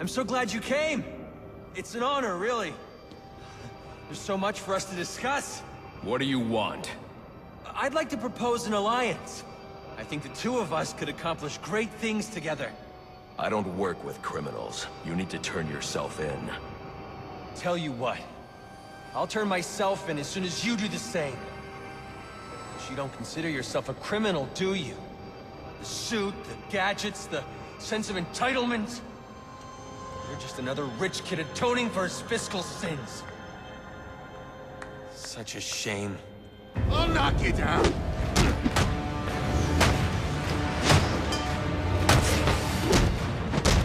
I'm so glad you came. It's an honor, really. There's so much for us to discuss. What do you want? I'd like to propose an alliance. I think the two of us could accomplish great things together. I don't work with criminals. You need to turn yourself in. Tell you what. I'll turn myself in as soon as you do the same. But you don't consider yourself a criminal, do you? The suit, the gadgets, the sense of entitlement. You're just another rich kid atoning for his fiscal sins. Such a shame. I'll knock you down!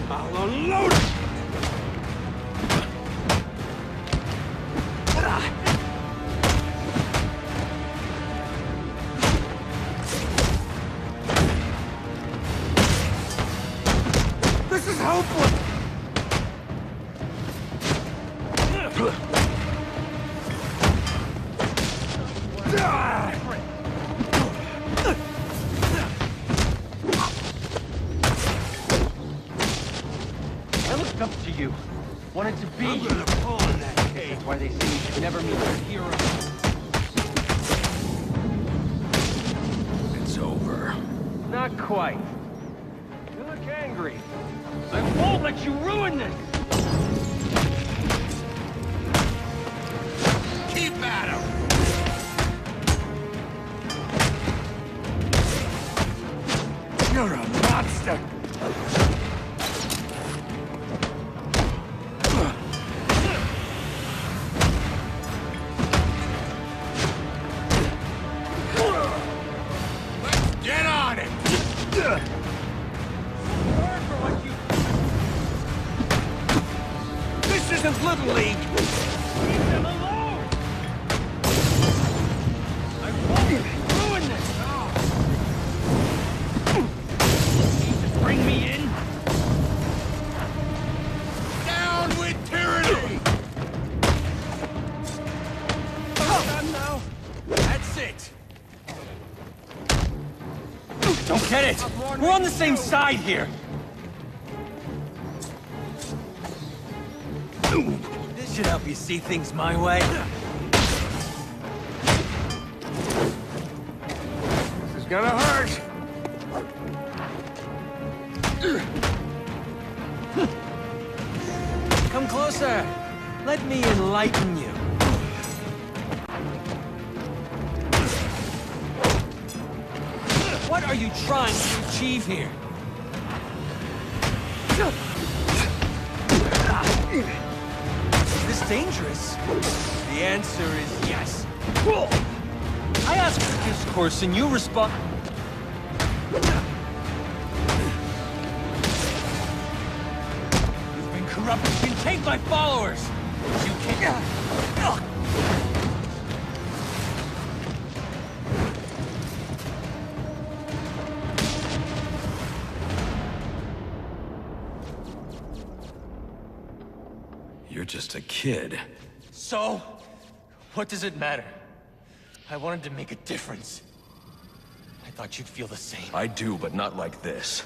I'll unload it! This is hopeless! I looked up to you. Wanted to be I'm you. gonna pull in that cave. That's why they say you should never meet your hero. It's over. Not quite. You look angry. I won't let you ruin this! Keep at him! You're a monster! Let's get on it! This isn't Little League! Leave them alone! I won't ruin this! Need to bring me in? Down with tyranny! Done now? That's it! Don't get it! We're on the same side here! This should help you see things my way. This is gonna hurt! Come closer. Let me enlighten you. What are you trying to achieve here? Is this dangerous? The answer is yes. I ask for discourse and you respond. You've been corrupted. You can take my followers. You can't. You're just a kid. So, what does it matter? I wanted to make a difference. I thought you'd feel the same. I do, but not like this.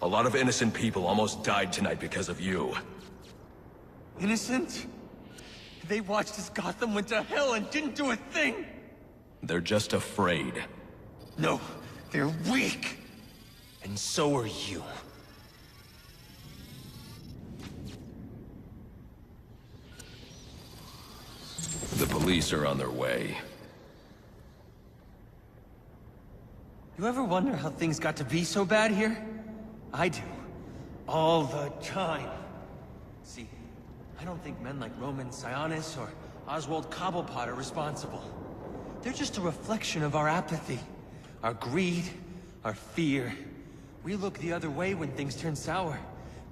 A lot of innocent people almost died tonight because of you. Innocent? They watched as Gotham went to hell and didn't do a thing! They're just afraid. No, they're weak! And so are you. The police are on their way. You ever wonder how things got to be so bad here? I do. All the time. See, I don't think men like Roman Sionis or Oswald Cobblepot are responsible. They're just a reflection of our apathy, our greed, our fear. We look the other way when things turn sour,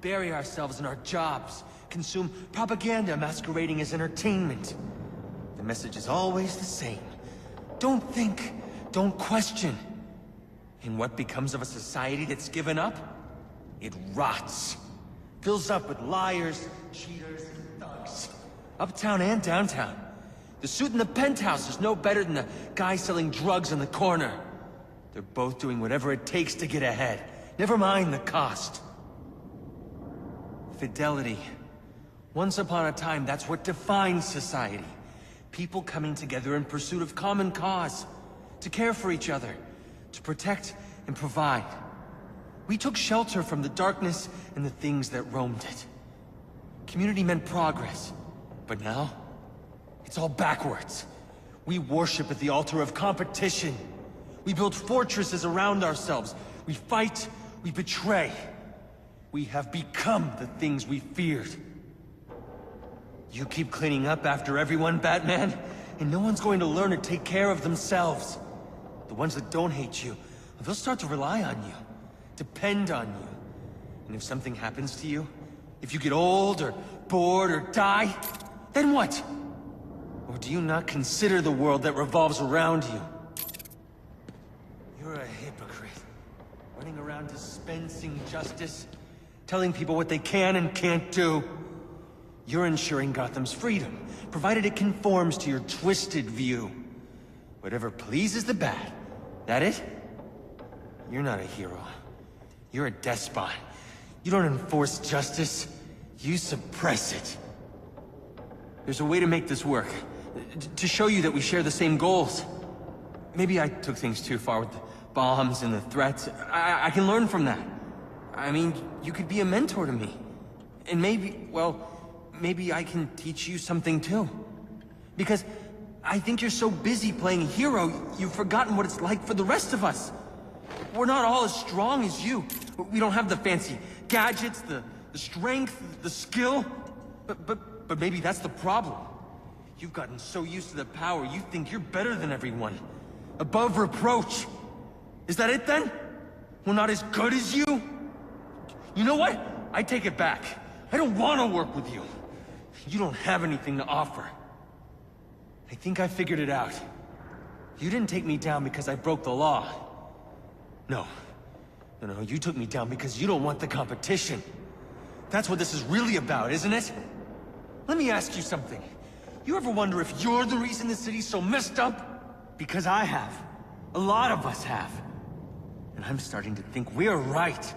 bury ourselves in our jobs, consume propaganda masquerading as entertainment. The message is always the same. Don't think, don't question. And what becomes of a society that's given up? It rots. Fills up with liars, cheaters, and thugs. Uptown and downtown. The suit in the penthouse is no better than the guy selling drugs in the corner. They're both doing whatever it takes to get ahead. Never mind the cost. fidelity. Once upon a time, that's what defined society. People coming together in pursuit of common cause. To care for each other. To protect and provide. We took shelter from the darkness and the things that roamed it. Community meant progress. But now, it's all backwards. We worship at the altar of competition. We build fortresses around ourselves. We fight, we betray. We have become the things we feared. You keep cleaning up after everyone, Batman, and no one's going to learn to take care of themselves. The ones that don't hate you, they'll start to rely on you, depend on you. And if something happens to you, if you get old or bored or die, then what? Or do you not consider the world that revolves around you? You're a hypocrite, running around dispensing justice, telling people what they can and can't do. You're ensuring Gotham's freedom, provided it conforms to your twisted view. Whatever pleases the bad. That it? You're not a hero. You're a despot. You don't enforce justice. You suppress it. There's a way to make this work. To show you that we share the same goals. Maybe I took things too far with the bombs and the threats. I can learn from that. I mean, you could be a mentor to me. And maybe, well, maybe I can teach you something too. Because I think you're so busy playing hero, you've forgotten what it's like for the rest of us. We're not all as strong as you. We don't have the fancy gadgets, the strength, the skill. But maybe that's the problem. You've gotten so used to the power, you think you're better than everyone. Above reproach. Is that it then? We're not as good as you? You know what? I take it back. I don't want to work with you. You don't have anything to offer. I think I figured it out. You didn't take me down because I broke the law. No, you took me down because you don't want the competition. That's what this is really about, isn't it? Let me ask you something. You ever wonder if you're the reason the city's so messed up? Because I have. A lot of us have. And I'm starting to think we're right.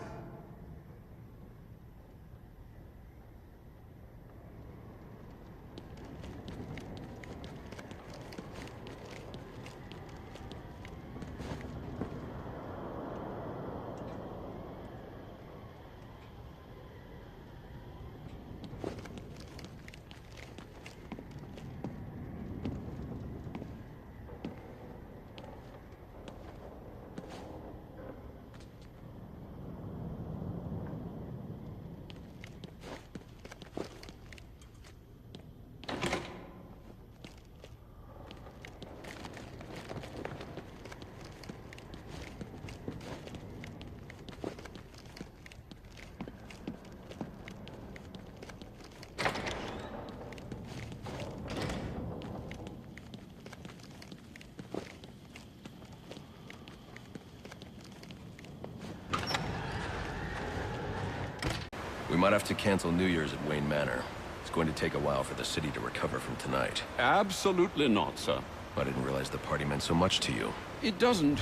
We might have to cancel New Year's at Wayne Manor. It's going to take a while for the city to recover from tonight. Absolutely not, sir. I didn't realize the party meant so much to you. It doesn't.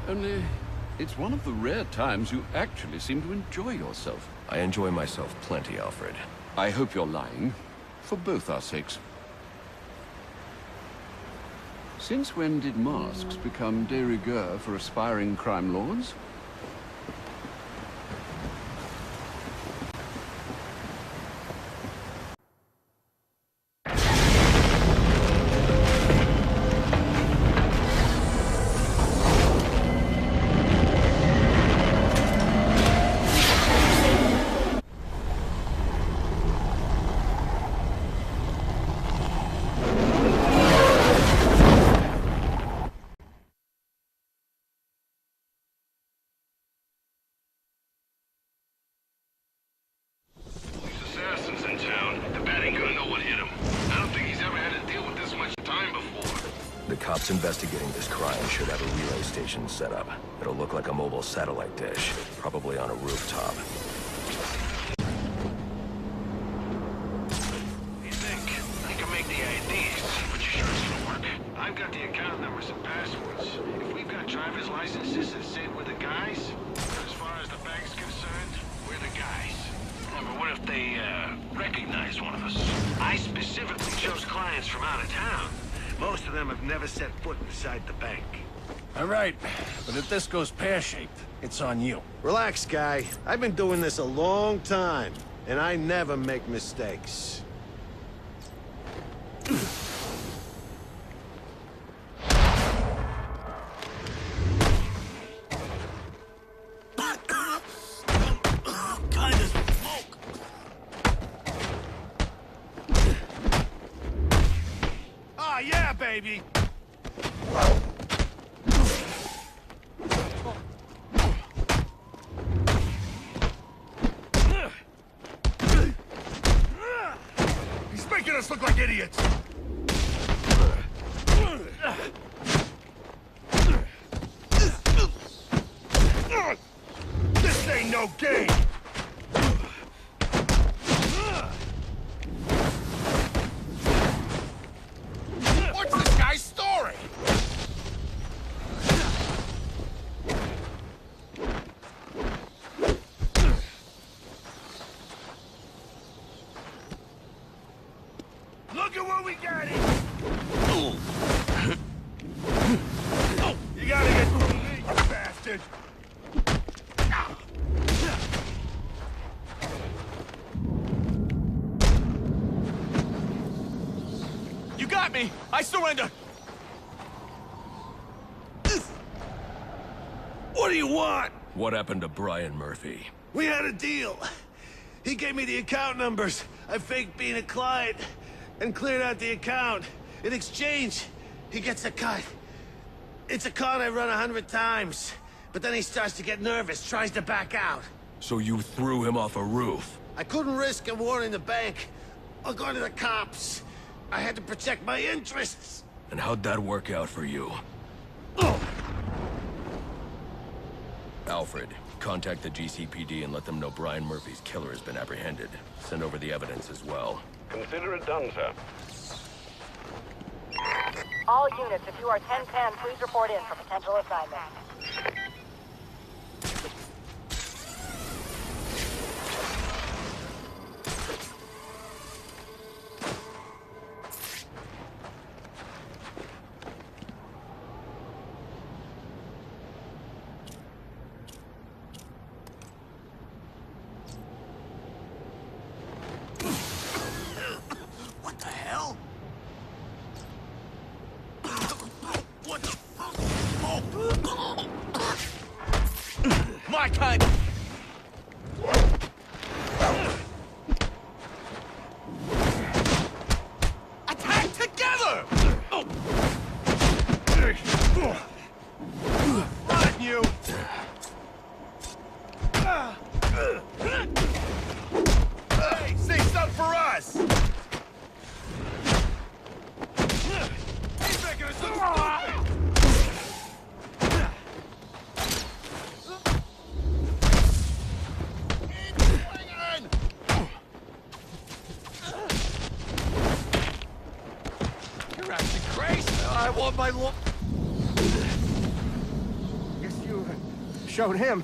Only, it's one of the rare times you actually seem to enjoy yourself. I enjoy myself plenty, Alfred. I hope you're lying. For both our sakes. Since when did masks become de rigueur for aspiring crime lords? The cops investigating this crime should have a relay station set up. It'll look like a mobile satellite dish, probably on a rooftop. You think? I can make the IDs, but you sure it's gonna work? I've got the account numbers and passwords. If we've got driver's licenses that say we're the guys, as far as the bank's concerned, we're the guys. but what if they, recognize one of us? I specifically chose clients from out of town. Most of them have never set foot inside the bank. All right, but if this goes pear-shaped, it's on you. Relax, guy. I've been doing this a long time, and I never make mistakes. Ah, yeah, baby! He's making us look like idiots! This ain't no game! What's this guy's story? Look at what we got here! You gotta get through me, you bastard! You got me! I surrender! What do you want? What happened to Brian Murphy? We had a deal. He gave me the account numbers. I faked being a client and cleared out the account. In exchange, he gets a cut. It's a con I run 100 times. But then he starts to get nervous, tries to back out. So you threw him off a roof? I couldn't risk him warning the bank or going to the cops. I had to protect my interests. And how'd that work out for you? Alfred, contact the GCPD and let them know Brian Murphy's killer has been apprehended. Send over the evidence as well. Consider it done, sir. All units, if you are 1010, please report in for potential assignment. What the hell? What the fuck? Oh. My kind! Attack together! Right, you! Hey, say something for us! He's making us look stupid! You're actually crazy! I want my lo- Guess you showed him.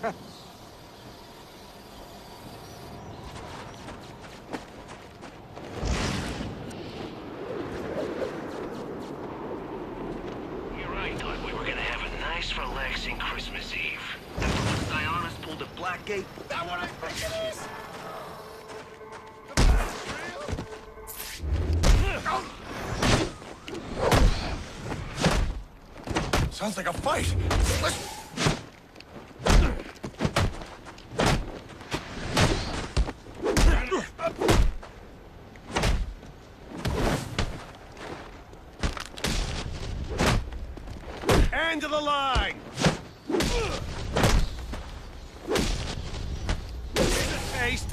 You're right, Doug. We were gonna have a nice, relaxing Christmas Eve. After Sionis pulled a Blackgate. That what I think it is? Sounds like a fight. Let's... End of the line! Here's a taste.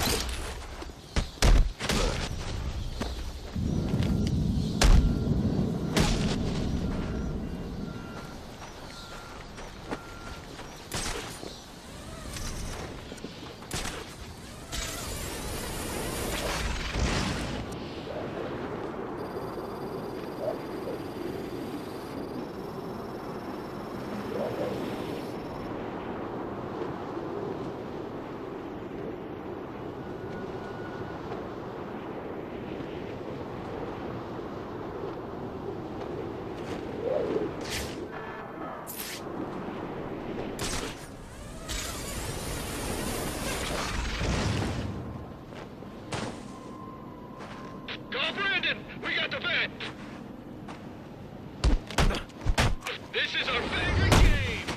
This is our favorite game!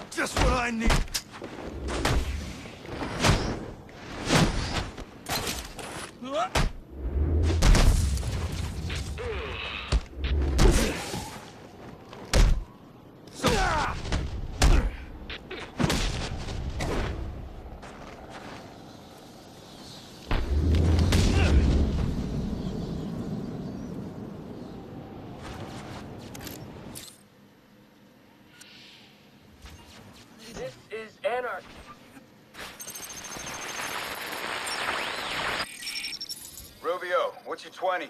Just what I need. This is Anarchy. Rubio, what's your 20?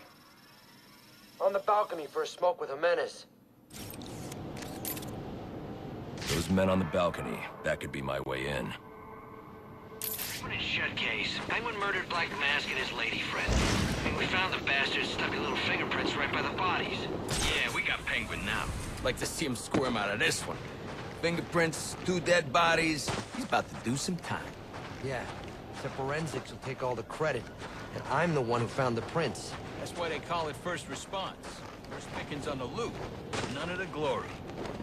On the balcony for a smoke with a menace. Those men on the balcony, that could be my way in. We're in shut case. Penguin murdered Black Mask and his lady friend. And we found the bastards stuck little fingerprints right by the bodies. Yeah, we got Penguin now. Like to see him squirm out of this one. Fingerprints, 2 dead bodies. He's about to do some time. Yeah, the forensics will take all the credit. And I'm the one who found the prints. That's why they call it first response. First pickings on the loot, none of the glory.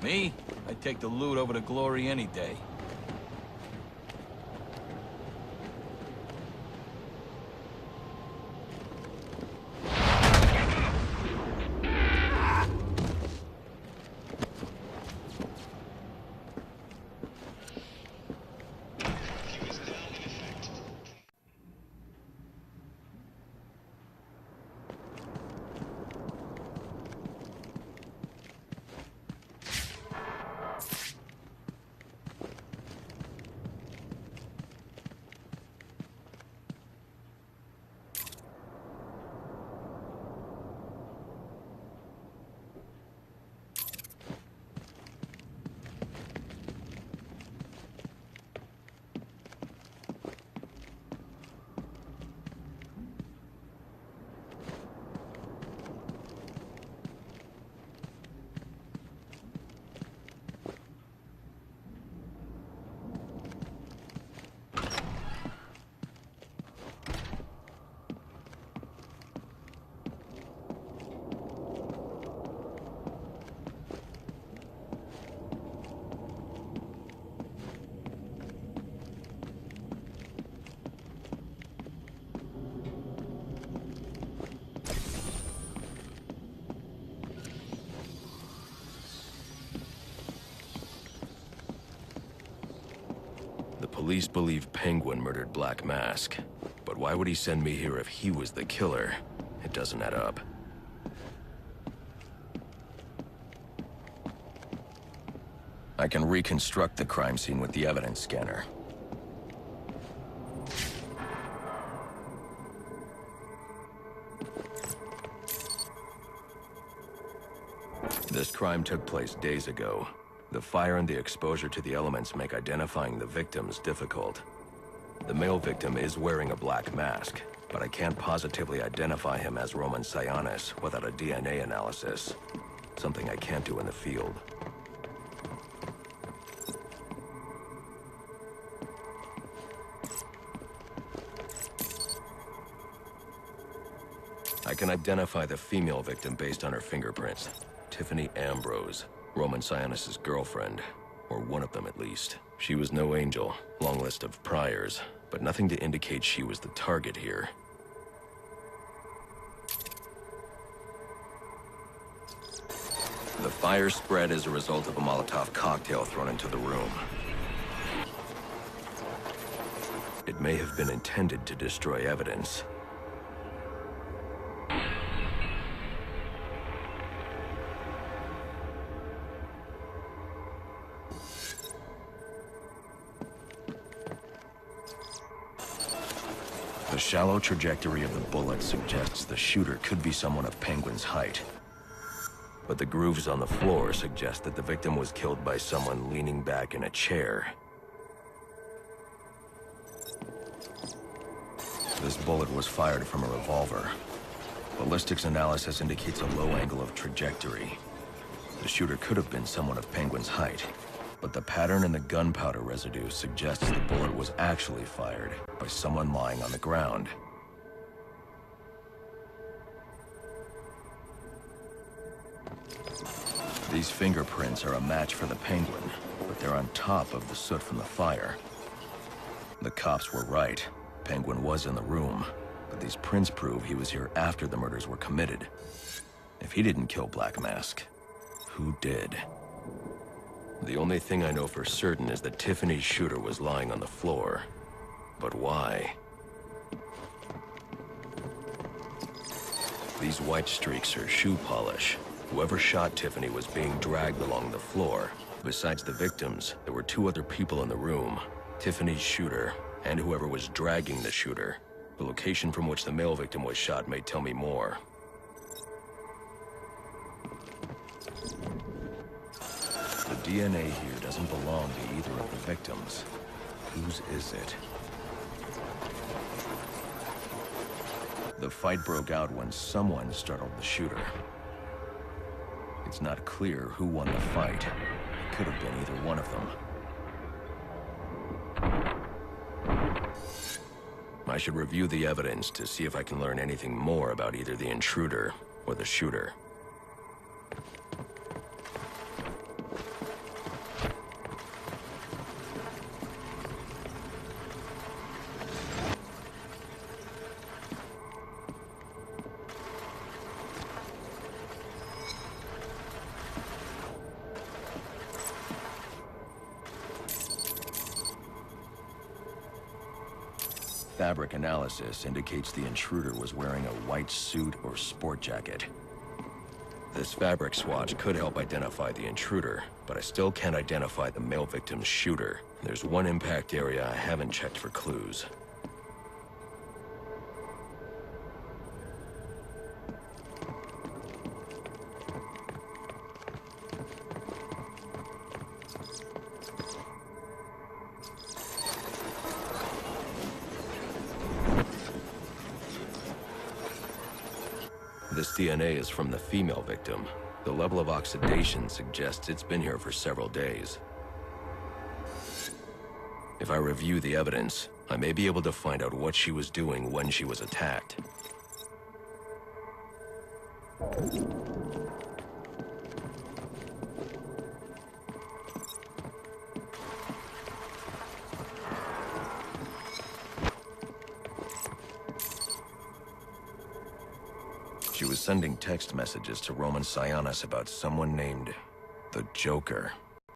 Me, I'd take the loot over the glory any day. The police believe Penguin murdered Black Mask. But why would he send me here if he was the killer? It doesn't add up. I can reconstruct the crime scene with the evidence scanner. This crime took place days ago. The fire and the exposure to the elements make identifying the victims difficult. The male victim is wearing a black mask, but I can't positively identify him as Roman Sionis without a DNA analysis. Something I can't do in the field. I can identify the female victim based on her fingerprints. Tiffany Ambrose, Roman Sionis' girlfriend, or one of them at least. She was no angel, long list of priors, but nothing to indicate she was the target here. The fire spread as a result of a Molotov cocktail thrown into the room. It may have been intended to destroy evidence. The shallow trajectory of the bullet suggests the shooter could be someone of Penguin's height. But the grooves on the floor suggest that the victim was killed by someone leaning back in a chair. This bullet was fired from a revolver. Ballistics analysis indicates a low angle of trajectory. The shooter could have been someone of Penguin's height. But the pattern in the gunpowder residue suggests the bullet was actually fired by someone lying on the ground. These fingerprints are a match for the Penguin, but they're on top of the soot from the fire. The cops were right. Penguin was in the room, but these prints prove he was here after the murders were committed. If he didn't kill Black Mask, who did? The only thing I know for certain is that Tiffany's shooter was lying on the floor. But why? These white streaks are shoe polish. Whoever shot Tiffany was being dragged along the floor. Besides the victims, there were 2 other people in the room. Tiffany's shooter, and whoever was dragging the shooter. The location from which the male victim was shot may tell me more. The DNA here doesn't belong to either of the victims. Whose is it? The fight broke out when someone startled the shooter. It's not clear who won the fight. It could have been either one of them. I should review the evidence to see if I can learn anything more about either the intruder or the shooter. Fabric analysis indicates the intruder was wearing a white suit or sport jacket. This fabric swatch could help identify the intruder, but I still can't identify the male victim's shooter. There's one impact area I haven't checked for clues. This DNA is from the female victim. The level of oxidation suggests it's been here for several days. If I review the evidence, I may be able to find out what she was doing when she was attacked. She was sending text messages to Roman Sionis about someone named the Joker.